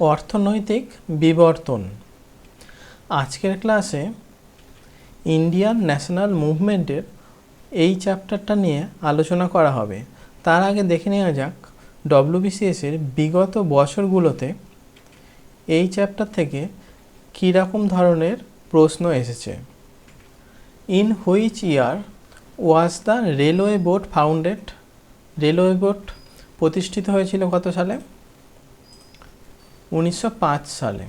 অর্থনৈতিক বিবর্তন। আজকের ক্লাসে ইন্ডিয়ান ন্যাশনাল মুভমেন্টের এই চ্যাপ্টারটা নিয়ে আলোচনা করা হবে। তার আগে দেখে নেওয়া যাক ডব্লিউবিসিএসের বিগত বছরগুলোতে এই চ্যাপ্টার থেকে কীরকম ধরনের প্রশ্ন এসেছে। In which year was the railway board founded? Railway board প্রতিষ্ঠিত হয়েছিল কত সালে? 1905 সালে।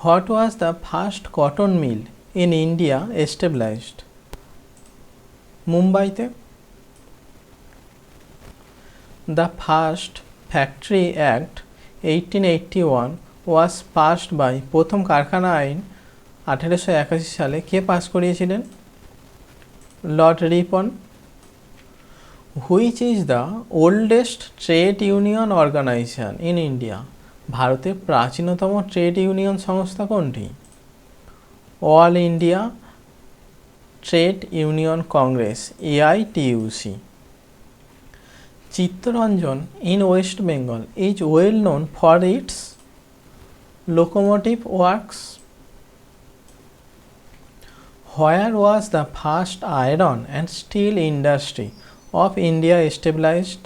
What was the first cotton mill in India established? মুম্বাইতে। The first factory act 1881 was passed by, প্রথম কারখানা আইন 1881 সালে কে পাস করিয়েছিলেন? Lord Ripon. Which is the oldest trade union organisation in India? ভারতের প্রাচীনতম ট্রেড ইউনিয়ন সংস্থা কোনটি? All India trade union congress, AITUC। Chittaranjan in West Bengal is well known for its locomotive works. Where was the first iron and steel industry of India established?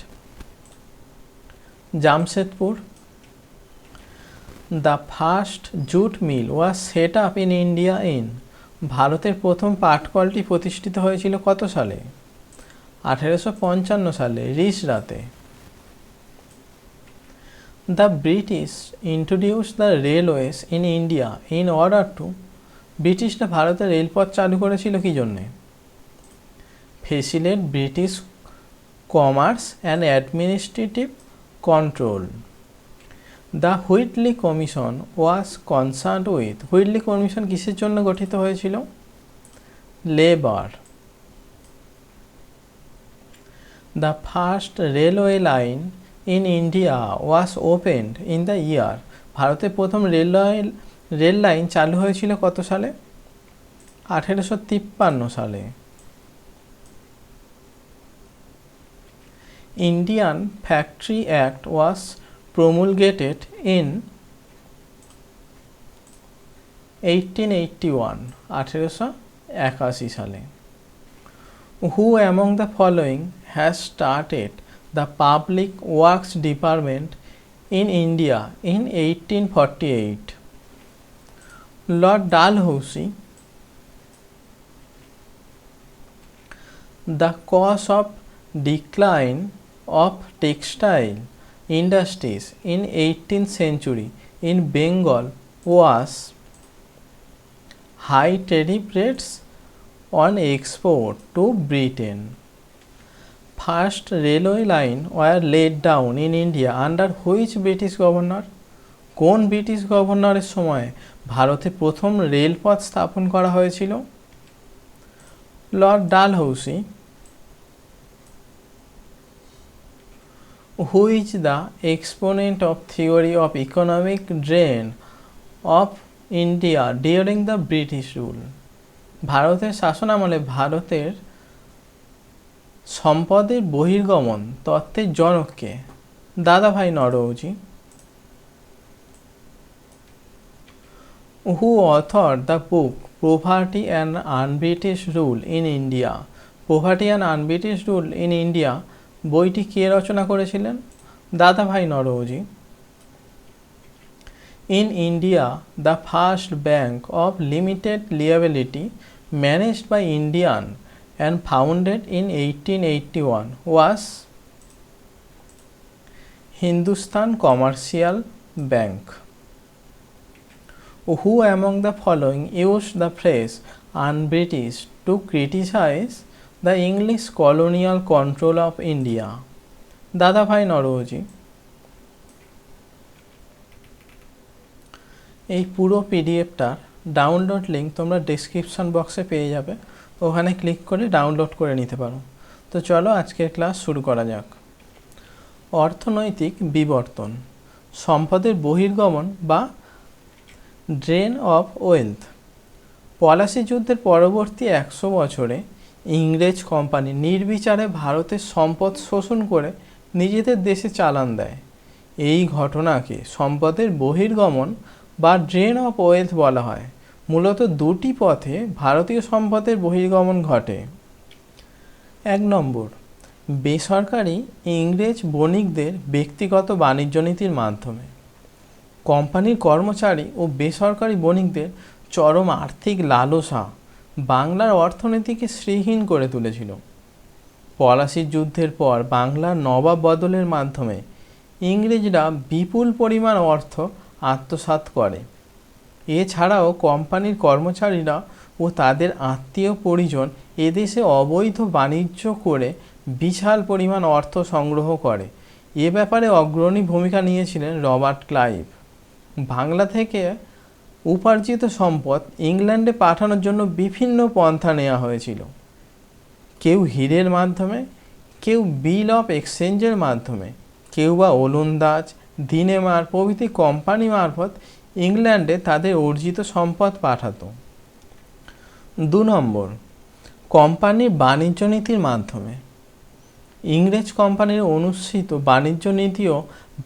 Jamshedpur. The first jute mill was set up in India in, ভারতের প্রথম পাটকলটি প্রতিষ্ঠিত হয়েছিল কত সালে? 1855 সালে রিসরাতে। The British introduced the railways in India in order to, ব্রিটিশরা ভারতে রেলপথ চালু করেছিল কী জন্যে? Facilitate British commerce and administrative control. The Whitley commission was concerned with, Whitley commission কিসের জন্য গঠিত হয়েছিল? Labour. The first railway line in India was opened in the year, ভারতের প্রথম রেল লাইন চালু হয়েছিল কত সালে? 1853 সালে। Indian factory act was promulgated in 1881, 1881 সালে। Who among the following has started the public works department in India in 1848? Lord Dalhousie. The cause of decline of textile industries in 18th century in Bengal was high tariff rates on export to Britain. First railway line were laid down in India under which British governor? কোন British গভর্নরের সময় ভারতে প্রথম রেলপথ স্থাপন করা হয়েছিল? Lord Dalhousie. Who is the exponent of theory of economic drain of India during the British rule? ভারতের শাসনামলে ভারতের সম্পদের বহির্গমন তত্ত্বের জনককে? দাদাভাই Naoroji. Who authored the book Poverty and Un-British Rule in India? Poverty and Un-British Rule in India বইটি কে রচনা করেছিলেন? দাদাভাই Naoroji. In India, the first bank of limited liability managed by Indian and founded in 1881 was Hindustan Commercial Bank. Who among the following used the phrase un-British to criticize the English colonial control of India? দাদাভাই নওরোজি। এই পুরো পিডিএফটার download link তোমরা description বক্সে পেয়ে যাবে, ওখানে click করে download করে নিতে পারো। তো চলো আজকের ক্লাস শুরু করা যাক। অর্থনৈতিক বিবর্তন, সম্পদের বহির্গমন বা ড্রেন অফ ওয়েলথ। পলাশি যুদ্ধের পরবর্তী 100 বছরে ইংরেজ কোম্পানি নির্বিচারে ভারতের সম্পদ শোষণ করে নিজেদের দেশে চালান দেয়। এই ঘটনাকে সম্পদের বহির্গমন বা ড্রেন অফ ওয়েলথ বলা হয়। মূলত দুটি পথে ভারতীয় সম্পদের বহির্গমন ঘটে। 1 নম্বর, বেসরকারি ইংরেজ বণিকদের ব্যক্তিগত বাণিজ্য নীতির মাধ্যমে। কোম্পানির কর্মচারী ও বেসরকারি বণিকদের চরম আর্থিক লালসা বাংলার অর্থনীতিকে শ্রীহীন করে তুলেছিল। পলাশির যুদ্ধের পর বাংলার নবাব বদলের মাধ্যমে ইংরেজরা বিপুল পরিমাণ অর্থ আত্মসাৎ করে। এছাড়াও কোম্পানির কর্মচারীরা ও তাদের আত্মীয় পরিজন এদেশে অবৈধ বাণিজ্য করে বিশাল পরিমাণ অর্থ সংগ্রহ করে। এ ব্যাপারে অগ্রণী ভূমিকা নিয়েছিলেন রবার্ট ক্লাইভ। বাংলা থেকে উপার্জিত সম্পদ ইংল্যান্ডে পাঠানোর জন্য বিভিন্ন পন্থা নেওয়া হয়েছিল। কেউ হীরের মাধ্যমে, কেউ বিল অফ এক্সচেঞ্জের মাধ্যমে, কেউ বা ওলন্দাজ, দিনেমার প্রভৃতি কোম্পানি মারফত ইংল্যান্ডে তাদের অর্জিত সম্পদ পাঠাতো। 2 নম্বর, কোম্পানির বাণিজ্য নীতির মাধ্যমে। ইংরেজ কোম্পানির অনুসৃত বাণিজ্য নীতিও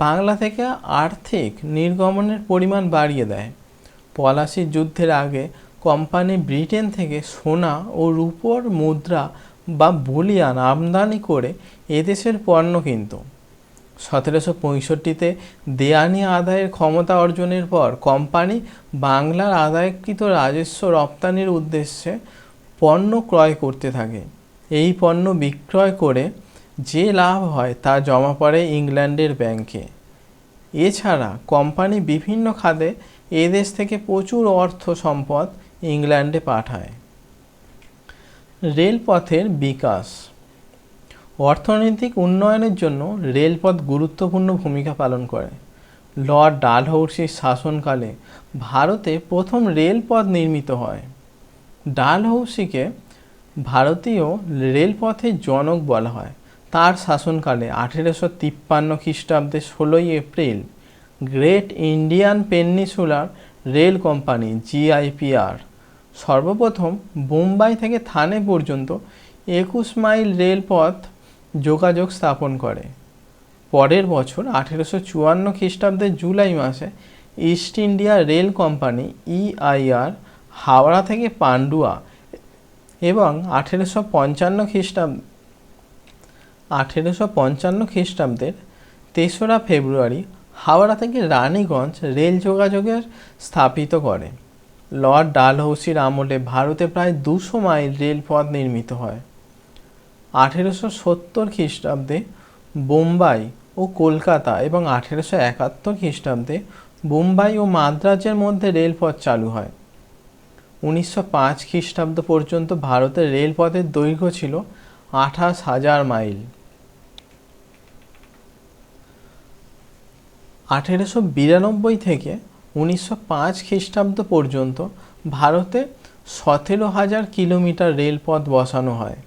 বাংলা থেকে আর্থিক নির্গমনের পরিমাণ বাড়িয়ে দেয়। পলাশির যুদ্ধের আগে কোম্পানি ব্রিটেন থেকে সোনা ও রূপোর মুদ্রা বা বুলিয়ান আমদানি করে এদেশের পণ্য কিনত। 1765-তে দেয়ানি আদায়ের ক্ষমতা অর্জনের পর কোম্পানি বাংলার আদায়কৃত রাজস্ব রপ্তানির উদ্দেশ্যে পণ্য ক্রয় করতে থাকে। এই পণ্য বিক্রয় করে যে লাভ হয় তা জমা পড়ে ইংল্যান্ডের ব্যাংকে। এছাড়া কোম্পানি বিভিন্ন খাতে এদেশ থেকে প্রচুর অর্থ সম্পদ ইংল্যান্ডে পাঠায়। রেলপথের বিকাশ। অর্থনৈতিক উন্নয়নের জন্য রেলপথ গুরুত্বপূর্ণ ভূমিকা পালন করে। লর্ড ডালহৌসির শাসনকালে ভারতে প্রথম রেলপথ নির্মিত হয়। ডালহৌসিকে ভারতীয় রেলপথের জনক বলা হয়। তার শাসনকালে 1853 খ্রিস্টাব্দে 16 April great Indian peninsular rail company GIPR সর্বপ্রথম বোম্বাই থেকে থানে পর্যন্ত 21 মাইল রেলপথ যোগাযোগ স্থাপন করে। পরের বছর 1854 খ্রিস্টাব্দের জুলাই মাসে east India rail company EIR Howrah থেকে পান্ডুয়া এবং 1855 খ্রিস্টাব্দের 3রা ফেব্রুয়ারি হাওড়া থেকে রানীগঞ্জ রেল যোগাযোগের স্থাপিত করে। লর্ড ডালহৌসির আমলে ভারতে প্রায় 200 মাইল রেলপথ নির্মিত হয়। 1870 খ্রিস্টাব্দে বোম্বাই ও কলকাতা এবং 1871 খ্রিস্টাব্দে বোম্বাই ও মাদ্রাজের মধ্যে রেলপথ চালু হয়। 1905 খ্রিস্টাব্দ পর্যন্ত ভারতের রেলপথের দৈর্ঘ্য ছিল 28,000 মাইল। 1892 থেকে 1905 খ্রিস্টাব্দ পর্যন্ত ভারতে 17,000 কিলোমিটার রেলপথ বসানো হয়।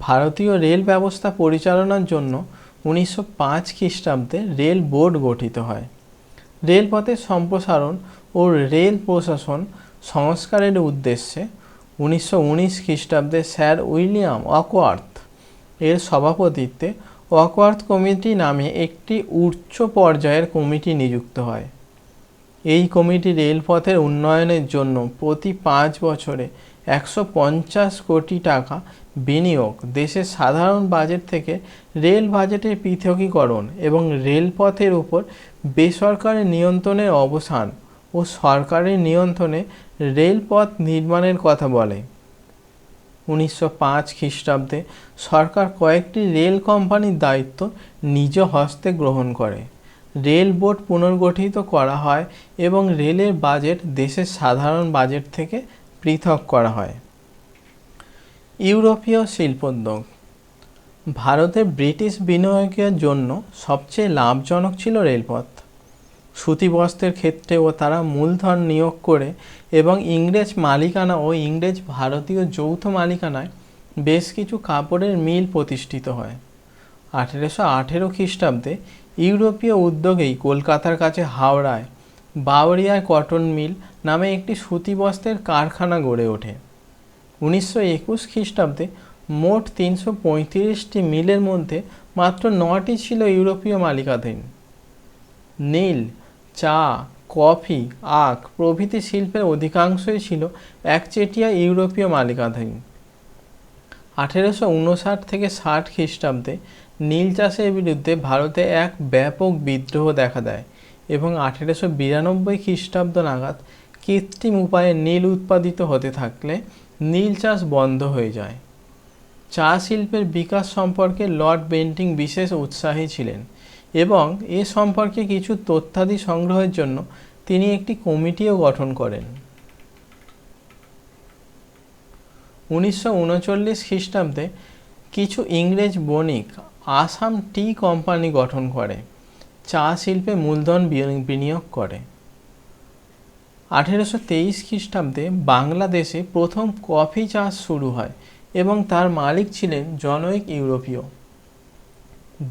ভারতীয় রেল ব্যবস্থা পরিচালনার জন্য 1905 খ্রিস্টাব্দে রেল বোর্ড গঠিত হয়। রেলপথের সম্প্রসারণ ও রেল প্রশাসন সংস্কারের উদ্দেশ্যে 1919 খ্রিস্টাব্দে স্যার উইলিয়াম অকওয়ার্থ এর সভাপতিত্বে অকওয়ার্থ কমিটি নামে একটি উচ্চ পর্যায়ের কমিটি নিযুক্ত হয়। এই কমিটি রেলপথের উন্নয়নের জন্য প্রতি 5 বছরে 150 কোটি টাকা বিনিয়োগ, দেশের সাধারণ বাজেট থেকে রেল বাজেটের পৃথকীকরণ এবং রেলপথের উপর বেসরকারি নিয়ন্ত্রণের অবসান ও সরকারি নিয়ন্ত্রণে রেলপথ নির্মাণের কথা বলে। 1905 খ্রিস্টাব্দে সরকার কয়েকটি রেল কোম্পানির দায়িত্ব নিজ হস্তে গ্রহণ করে। রেল বোর্ড পুনর্গঠিত করা হয় এবং রেলের বাজেট দেশের সাধারণ বাজেট থেকে পৃথক করা হয়। ইউরোপীয় শিল্পোদ্যোগ। ভারতে ব্রিটিশ বিনিয়োগের জন্য সবচেয়ে লাভজনক ছিল রেলপথ। সুতি বস্ত্রের ক্ষেত্রেও তারা মূলধন নিয়োগ করে এবং ইংরেজ মালিকানা ও ইংরেজ ভারতীয় যৌথ মালিকানায় বেশ কিছু কাপড়ের মিল প্রতিষ্ঠিত হয়। 1818 খ্রিস্টাব্দে ইউরোপীয় উদ্যোগেই কলকাতার কাছে হাওড়ায় বাওরিয়ায় কটন মিল নামে একটি সুতি বস্ত্রের কারখানা গড়ে ওঠে। 1921 খ্রিস্টাব্দে মোট 335টি মিলের মধ্যে মাত্র 9টি ছিল ইউরোপীয় মালিকাধীন। নীল, চা, কফি, আখ প্রভৃতি শিল্পের অধিকাংশই ছিল একচেটিয়া ইউরোপীয় মালিকানাধীন। 1859 থেকে 60 খ্রিস্টাব্দে নীল চাষের বিরুদ্ধে ভারতে এক ব্যাপক বিদ্রোহ দেখা দেয় এবং 1892 খ্রিস্টাব্দ নাগাদ কৃত্রিম উপায়ে নীল উৎপাদিত হতে থাকলে নীল চাষ বন্ধ হয়ে যায়। চা শিল্পের বিকাশ সম্পর্কে লর্ড বেন্টিং বিশেষ উৎসাহী ছিলেন এবং এ সম্পর্কে কিছু তথ্যাদি সংগ্রহের জন্য তিনি একটি কমিটিও গঠন করেন। 1939 খ্রিস্টাব্দে কিছু ইংরেজ বণিক আসাম টি কোম্পানি গঠন করে চা শিল্পে মূলধন বিনিয়োগ করে। 1823 খ্রিস্টাব্দে বাংলাদেশে প্রথম কফি চাষ শুরু হয় এবং তার মালিক ছিলেন জনৈক ইউরোপীয়।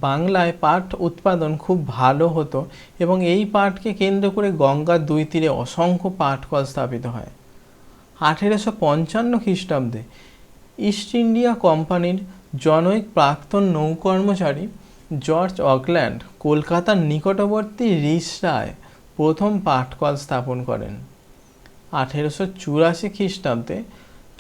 বাংলায় পাট উৎপাদন খুব ভালো হতো এবং এই পাটকে কেন্দ্র করে গঙ্গার দুই তীরে অসংখ্য পাটকল স্থাপিত হয়। 1855 খ্রিস্টাব্দে ইস্ট ইন্ডিয়া কোম্পানির জনৈক প্রাক্তন নৌকর্মচারী জর্জ অকল্যান্ড কলকাতার নিকটবর্তী রিষড়ায় প্রথম পাটকল স্থাপন করেন। 1884 খ্রিস্টাব্দে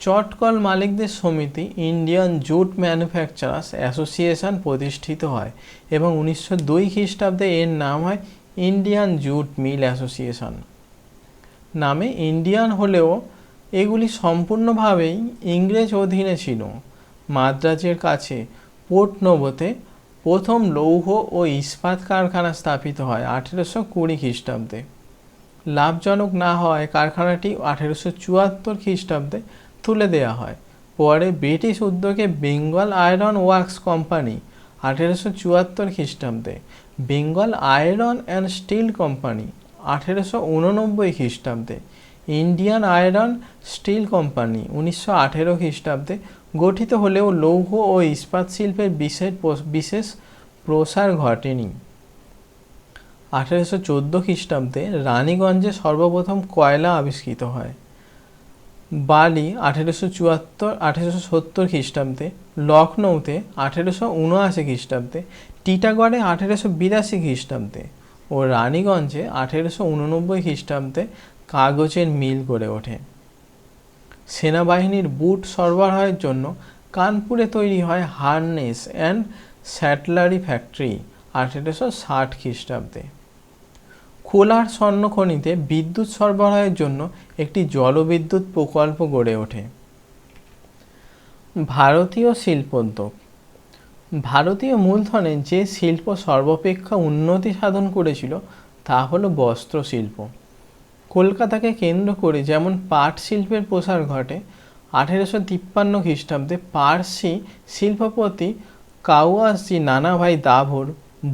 চটকল মালিকদের সমিতি ইন্ডিয়ান জুট ম্যানুফ্যাকচারার্স অ্যাসোসিয়েশন প্রতিষ্ঠিত হয় এবং 1902 খ্রিস্টাব্দে এর নাম হয় ইন্ডিয়ান জুট মিল অ্যাসোসিয়েশন। নামে ইন্ডিয়ান হলেও এগুলি সম্পূর্ণভাবেই ইংরেজ অধীনে ছিল। মাদ্রাজের কাছে পোর্ট নোভোতে প্রথম লৌহ ও ইস্পাত কারখানা স্থাপিত হয় 1820 খ্রিস্টাব্দে। লাভজনক না হওয়ায় কারখানাটি 1874 খ্রিস্টাব্দে তুলে দেওয়া হয়। পরে ব্রিটিশ উদ্যোগে বেঙ্গল আয়রন ওয়ার্কস কোম্পানি 1874 খ্রিস্টাব্দে, Bengal iron and steel company 1889 খ্রিস্টাব্দে, ইন্ডিয়ান আয়রন স্টিল কোম্পানি 1918 খ্রিস্টাব্দে গঠিত হলেও লৌহ ও ইস্পাত শিল্পের বিশেষ প্রসার ঘটেনি। 1814 খ্রিস্টাব্দে রানীগঞ্জে সর্বপ্রথম কয়লা আবিষ্কৃত হয়। বালি 1870 খ্রিস্টাব্দে, লখনৌতে 1879 খ্রিস্টাব্দে, টিটাগড়ে 1882 খ্রিস্টাব্দে ও রানীগঞ্জে 1889 খ্রিস্টাব্দে কাগজের মিল গড়ে ওঠে। সেনাবাহিনীর বুট সরবরাহের জন্য কানপুরে তৈরি হয় হার্নেস অ্যান্ড স্যাটলারি ফ্যাক্টরি 1860 খ্রিস্টাব্দে। কোলার স্বর্ণখনিতে বিদ্যুৎ সরবরাহের জন্য একটি জলবিদ্যুৎ প্রকল্প গড়ে ওঠে। ভারতীয় শিল্পোদ্যোগ। ভারতীয় মূলধনে যে শিল্প সর্বাপেক্ষা উন্নতি সাধন করেছিল তা হলো বস্ত্র শিল্প। কলকাতাকে কেন্দ্র করে যেমন পাট শিল্পের প্রসার ঘটে, 1853 খ্রিস্টাব্দে পার্সি শিল্পপতি কাওয়াসজি নানাভাই দাভর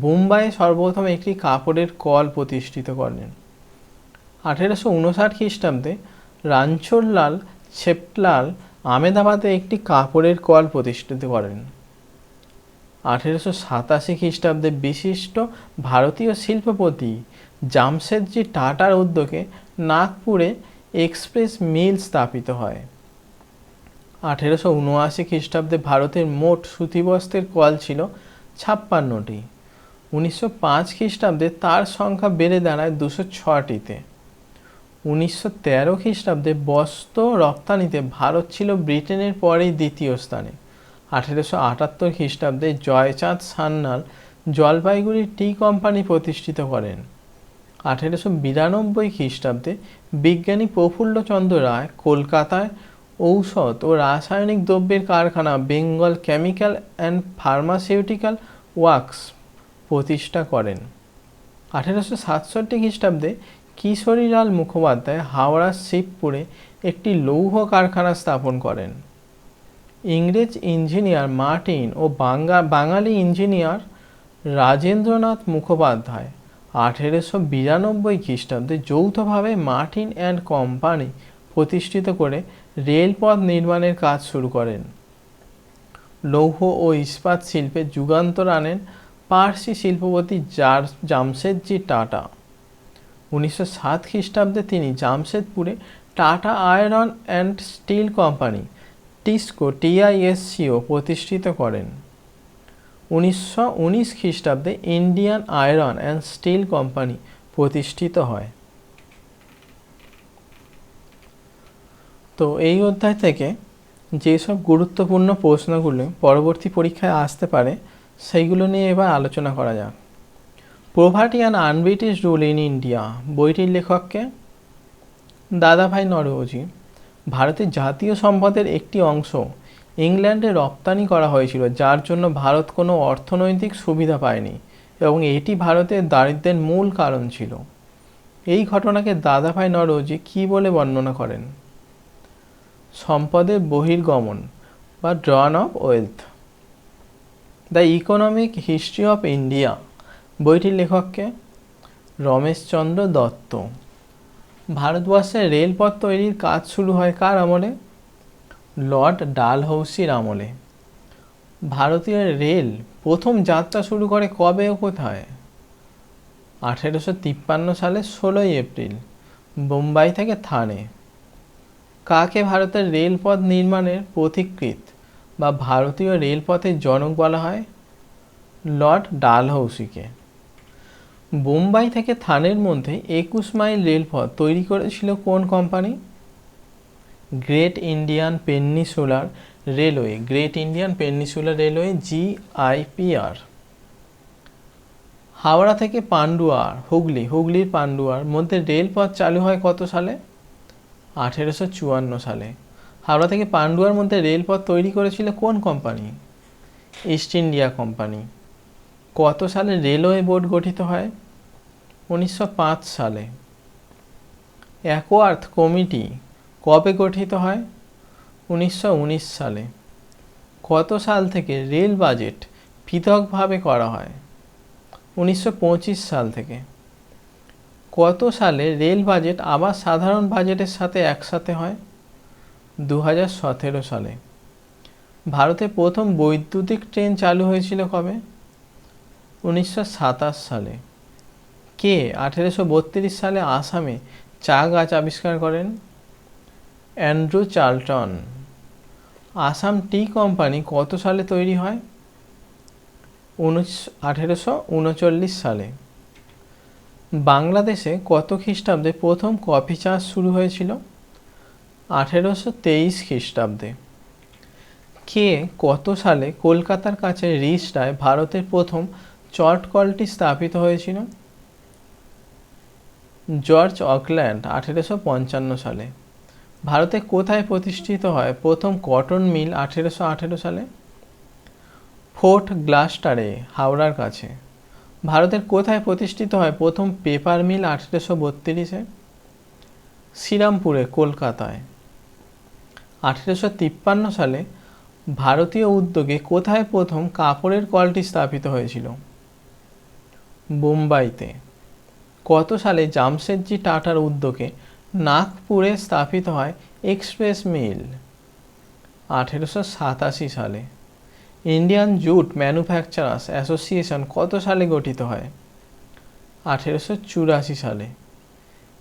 বোম্বাইয়ে সর্বপ্রথম একটি কাপড়ের কল প্রতিষ্ঠিত করেন। 1859 খ্রিস্টাব্দে রাঞ্ছোরলাল ছেপলাল আমেদাবাদে একটি কাপড়ের কল প্রতিষ্ঠিত করেন। 1887 খ্রিস্টাব্দে বিশিষ্ট ভারতীয় শিল্পপতি জামশেদজি টাটার উদ্যোগে নাগপুরে এক্সপ্রেস মিল স্থাপিত হয়। 1879 খ্রিস্টাব্দে ভারতের মোট সুতিবস্ত্রের কল ছিল 56টি। 1905 খ্রিস্টাব্দে তার সংখ্যা বেড়ে দাঁড়ায় 206টিতে। 1913 খ্রিস্টাব্দে বস্ত্র রপ্তানিতে ভারত ছিল ব্রিটেনের পরেই দ্বিতীয় স্থানে। 1878 খ্রিস্টাব্দে জয়চাঁদ সান্যাল জলপাইগুড়ি টি কোম্পানি প্রতিষ্ঠিত করেন। 1892 খ্রিস্টাব্দে বিজ্ঞানী প্রফুল্লচন্দ্র রায় কলকাতায় ঔষধ ও রাসায়নিক দ্রব্যের কারখানা Bengal chemical and pharmaceutical works প্রতিষ্ঠা করেন। 1867 খ্রিস্টাব্দে কিশোরীলাল মুখোপাধ্যায় হাওড়ার শিবপুরে একটি লৌহ কারখানা স্থাপন করেন। ইংরেজ ইঞ্জিনিয়ার মার্টিন ও বাঙালি ইঞ্জিনিয়ার রাজেন্দ্রনাথ মুখোপাধ্যায় 1892 খ্রিস্টাব্দে যৌথভাবে মার্টিন অ্যান্ড কোম্পানি প্রতিষ্ঠিত করে রেলপথ নির্মাণের কাজ শুরু করেন। লৌহ ও ইস্পাত শিল্পে যুগান্তর আনেন পার্সি শিল্পপতি জামশেদজি টাটা। 1907 খ্রিস্টাব্দে তিনি জামশেদপুরে Tata iron and steel company TISCO TISCO প্রতিষ্ঠিত করেন। 1919 খ্রিস্টাব্দে Indian iron and steel company প্রতিষ্ঠিত হয়। তো এই অধ্যায় থেকে যেসব গুরুত্বপূর্ণ প্রশ্নগুলো পরবর্তী পরীক্ষায় আসতে পারে সেইগুলো নিয়ে এবার আলোচনা করা যাক। Poverty and un-British rule in India বইটির লেখককে দাদাভাই নওরোজি। ভারতের জাতীয় সম্পদের একটি অংশ ইংল্যান্ডে রপ্তানি করা হয়েছিল, যার জন্য ভারত কোনো অর্থনৈতিক সুবিধা পায়নি এবং এটি ভারতের দারিদ্র্যের মূল কারণ ছিল। এই ঘটনাকে দাদাভাই নওরোজি কী বলে বর্ণনা করেন? সম্পদের বহির্গমন বা ড্রন of wealth. The economic history of India বইটির লেখককে রমেশচন্দ্র দত্ত। ভারতবর্ষে রেলপথ তৈরির কাজ শুরু হয় কার আমলে? লর্ড ডালহৌসির আমলে। ভারতীয় রেল প্রথম যাত্রা শুরু করে কবে ও কোথায়? 1853 সালে 16 এপ্রিল বোম্বাই থেকে থানে। কাকে ভারতের রেলপথ নির্মাণের পথিকৃৎ বা ভারতীয় রেলপথের জনক বলা হয়? লর্ড ডালহৌসিকে। বোম্বাই থেকে থানের মধ্যে 21 মাইল রেলপথ তৈরি করেছিল কোন company? Great Indian peninsular railway. Great Indian peninsular railway, GIPR। Howrah থেকে পান্ডুয়ার, হুগলির পান্ডুয়ার মধ্যে রেলপথ চালু হয় কত সালে? 1854 সালে। হাওড়া থেকে পান্ডুয়ার মধ্যে রেলপথ তৈরি করেছিল কোন কোম্পানি? East India company. কত সালে রেলওয়ে বোর্ড গঠিত হয়? 1905 সালে। অ্যাকওয়ার্থ কমিটি কবে গঠিত হয়? 1919 সালে। কত সাল থেকে রেল বাজেট পৃথকভাবে করা হয়? 1925 সাল থেকে। কত সালে রেল বাজেট আবার সাধারণ বাজেটের সাথে একসাথে হয়? 2017 সালে। ভারতে প্রথম বৈদ্যুতিক ট্রেন চালু হয়েছিল কবে? 1927 সালে। কে 1832 সালে আসামে চা গাছ আবিষ্কার করেন? Andrew Charlton. Assam tea company কত সালে তৈরি হয়? 1839 সালে। বাংলাদেশে কত খ্রিস্টাব্দে প্রথম কফি চাষ শুরু হয়েছিল? 1823 খ্রিস্টাব্দে। কে কত সালে কলকাতার কাছে রিষড়ায় ভারতের প্রথম চট কলটি স্থাপিত হয়েছিল? জর্জ অকল্যান্ড 1855 সালে। ভারতে কোথায় প্রতিষ্ঠিত হয় প্রথম কটন মিল 1818 সালে? ফোর্ট গ্লাস্টারে, হাওড়ার কাছে। ভারতের কোথায় প্রতিষ্ঠিত হয় প্রথম পেপার মিল 1832-এ? শ্রীরামপুরে, কলকাতায়। 1853 সালে ভারতীয় উদ্যোগে কোথায় প্রথম কাপড়ের কলটি স্থাপিত হয়েছিল? বোম্বাইতে। কত সালে জামশেদজি টাটার উদ্যোগে নাগপুরে স্থাপিত হয় এক্সপ্রেস মিল? 1887 সালে। ইন্ডিয়ান জুট ম্যানুফ্যাকচারার্স অ্যাসোসিয়েশন কত সালে গঠিত হয়? 1884 সালে।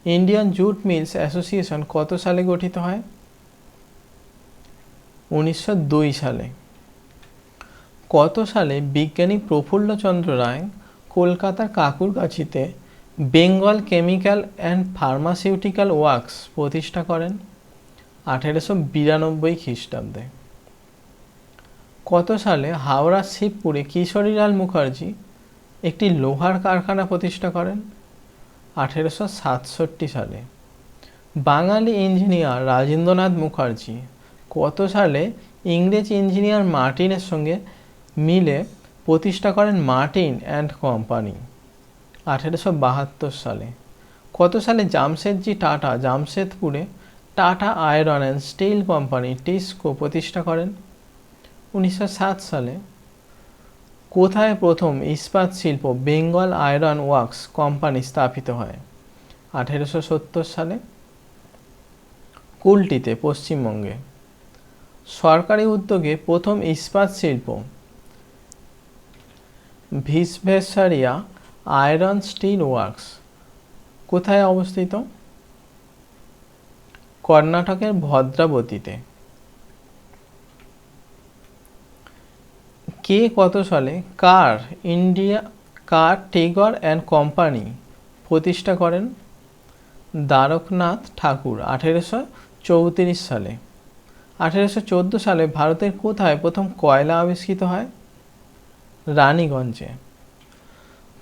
ইন্ডিয়ান জুট মিলস অ্যাসোসিয়েশন কত সালে গঠিত হয়? 1902 সালে। কত সালে বিজ্ঞানী প্রফুল্লচন্দ্র রায় কলকাতার কাকুরগাছিতে Bengal chemical and pharmaceutical works প্রতিষ্ঠা করেন? 1892 খ্রিস্টাব্দে। কত সালে হাওড়া শিবপুরে কিশোরীলাল মুখার্জি একটি লোহার কারখানা প্রতিষ্ঠা করেন? 1867 সালে। বাঙালি ইঞ্জিনিয়ার রাজেন্দ্রনাথ মুখার্জি কত সালে ইংরেজ ইঞ্জিনিয়ার মার্টিনের সঙ্গে মিলে প্রতিষ্ঠা করেন মার্টিন অ্যান্ড কোম্পানি? 1872 সালে। কত সালে জামশেদজি টাটা জামশেদপুরে Tata iron and steel company TISCO প্রতিষ্ঠা করেন? 1907 সালে। কোথায় প্রথম ইস্পাত শিল্প বেঙ্গল আয়রন ওয়ার্কস কোম্পানি স্থাপিত হয়? 1870 সালে। কুলটিতে, পশ্চিমবঙ্গে। সরকারি উদ্যোগে প্রথম ইস্পাত শিল্প ভিসভেসারিয়া আয়রন স্টিল ওয়ার্কস কোথায় অবস্থিত? কর্ণাটকের ভদ্রাবতীতে। কে কত সালে কার টেগর অ্যান্ড কোম্পানি প্রতিষ্ঠা করেন? দ্বারকনাথ ঠাকুর 1834 সালে। 1814 সালে ভারতের কোথায় প্রথম কয়লা আবিষ্কৃত হয়? রানীগঞ্জে।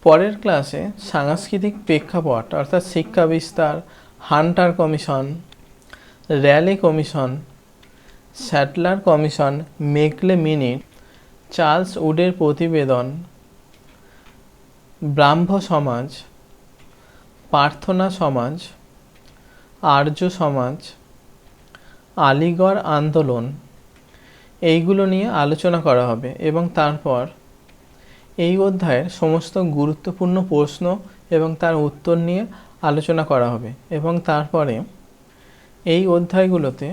পরের ক্লাসে সাংস্কৃতিক প্রেক্ষাপট অর্থাৎ শিক্ষা বিস্তার, Hunter commission, Raleigh commission, Sadler commission, Macaulay minute, Charles উডের প্রতিবেদন, ব্রাহ্ম সমাজ, প্রার্থনা সমাজ, আর্য সমাজ, আলিগড় আন্দোলন, এইগুলো নিয়ে আলোচনা করা হবে এবং তারপর এই অধ্যায়ের সমস্ত গুরুত্বপূর্ণ প্রশ্ন এবং তার উত্তর নিয়ে আলোচনা করা হবে এবং তারপরে এই অধ্যায়গুলোতে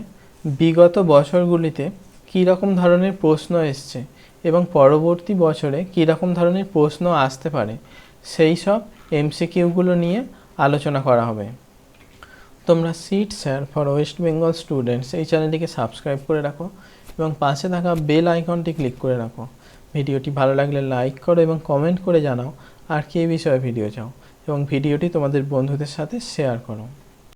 বিগত বছরগুলিতে কী রকম ধরনের প্রশ্ন এসছে এবং পরবর্তী বছরে কী রকম ধরনের প্রশ্ন আসতে পারে সেই সব এমসিকিউগুলো নিয়ে আলোচনা করা হবে। তোমরা sit sir for West Bengal students এই চ্যানেলটিকে সাবস্ক্রাইব করে রাখো এবং পাশে থাকা বেল আইকনটি ক্লিক করে রাখো। ভিডিওটি ভালো লাগলে লাইক করো এবং কমেন্ট করে জানাও আর কী বিষয়ে ভিডিও চাও এবং ভিডিওটি তোমাদের বন্ধুদের সাথে শেয়ার করো।